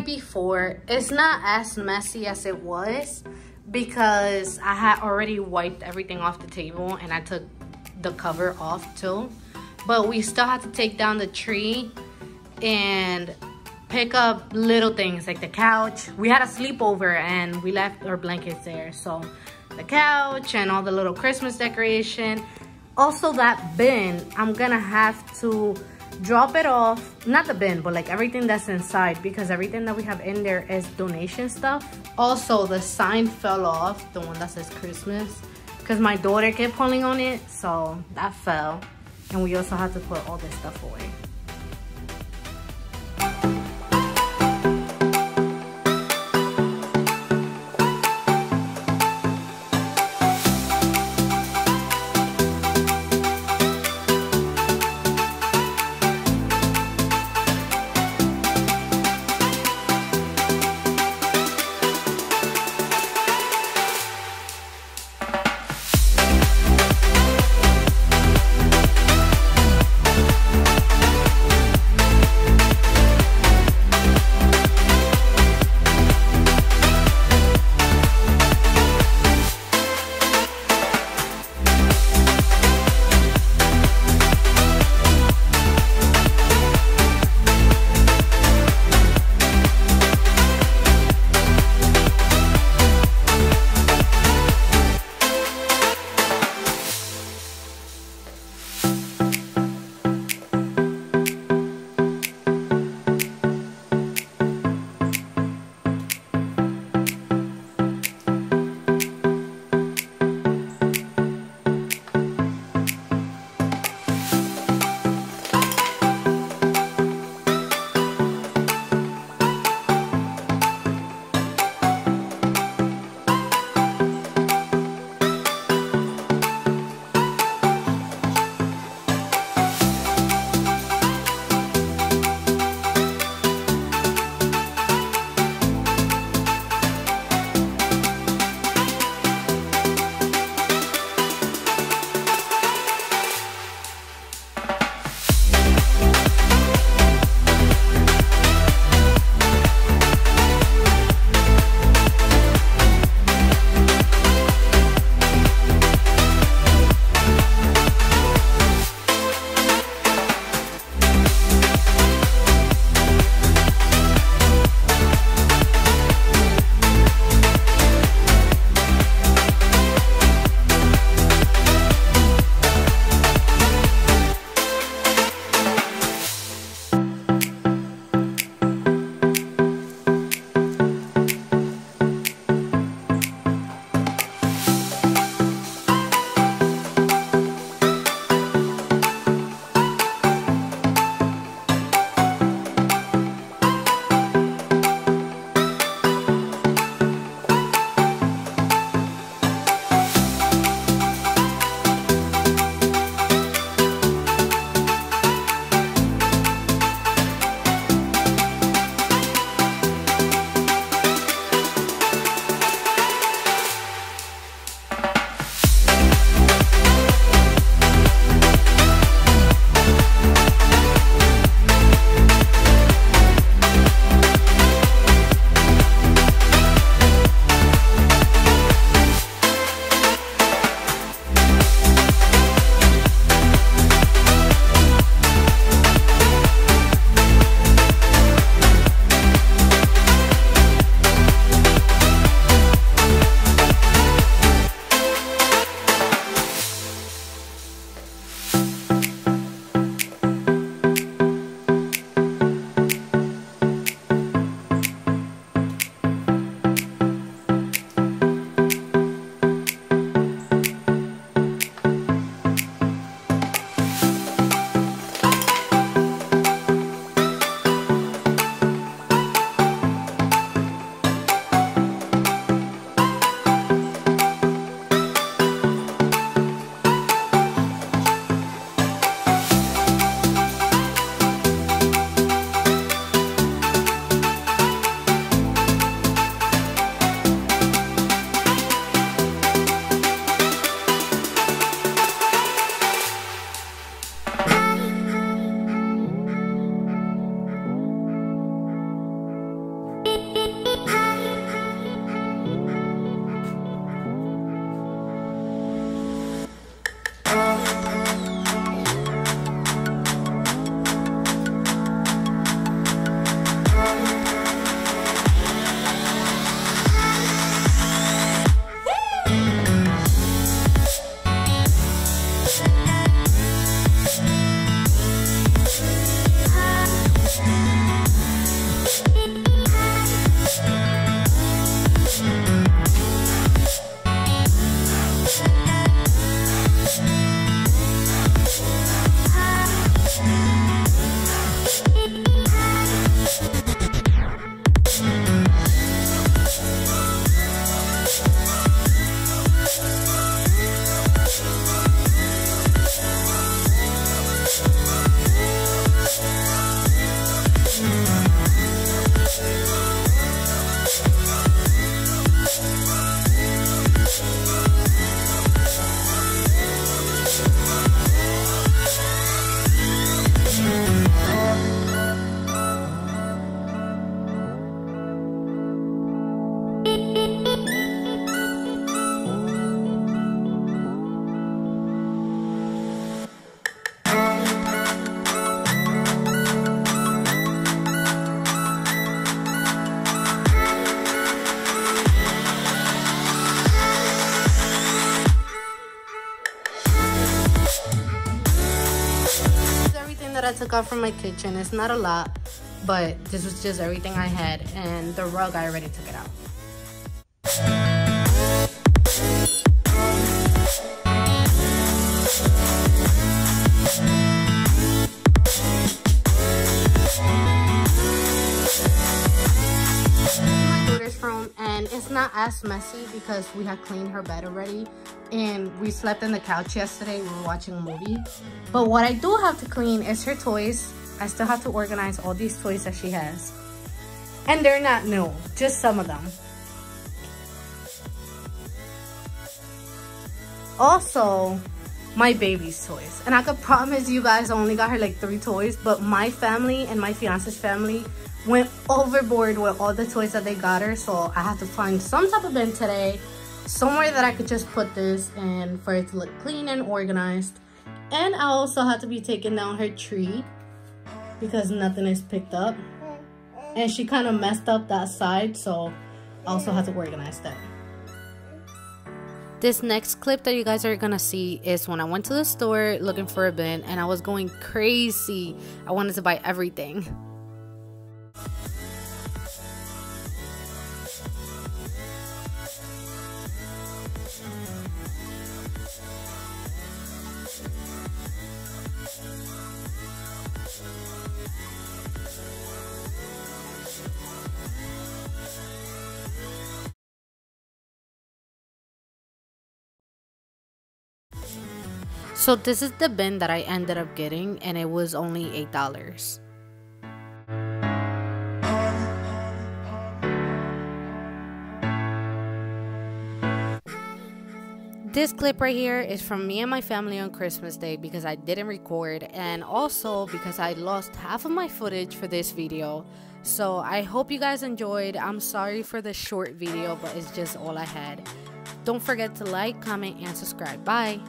night before, it's not as messy as it was because I had already wiped everything off the table and I took the cover off too. But we still had to take down the tree and pick up little things like the couch. We had a sleepover and we left our blankets there. So the couch and all the little Christmas decoration. Also that bin, I'm gonna have to drop it off. Not the bin, but like everything that's inside, because everything that we have in there is donation stuff. Also the sign fell off, the one that says Christmas, because my daughter kept pulling on it, so that fell. And we also had to put all this stuff away. that I took out from my kitchen. It's not a lot, but this was just everything I had. And the rug, I already took it out. And it's not as messy because we had cleaned her bed already and we slept on the couch yesterday. We were watching a movie. But what I do have to clean is her toys. I still have to organize all these toys that she has, and they're not new, just some of them. Also, my baby's toys, and I could promise you guys I only got her like 3 toys, but my family and my fiance's family went overboard with all the toys that they got her. So I have to find some type of bin today, somewhere that I could just put this and for it to look clean and organized. And I also have to be taking down her tree because nothing is picked up, and she kind of messed up that side, so I also have to organize that. This next clip that you guys are gonna see is when I went to the store looking for a bin and I was going crazy. I wanted to buy everything. So this is the bin that I ended up getting, and it was only $8. This clip right here is from me and my family on Christmas Day because I didn't record, and also because I lost half of my footage for this video. So I hope you guys enjoyed. I'm sorry for the short video, but it's just all I had. Don't forget to like, comment, and subscribe. Bye.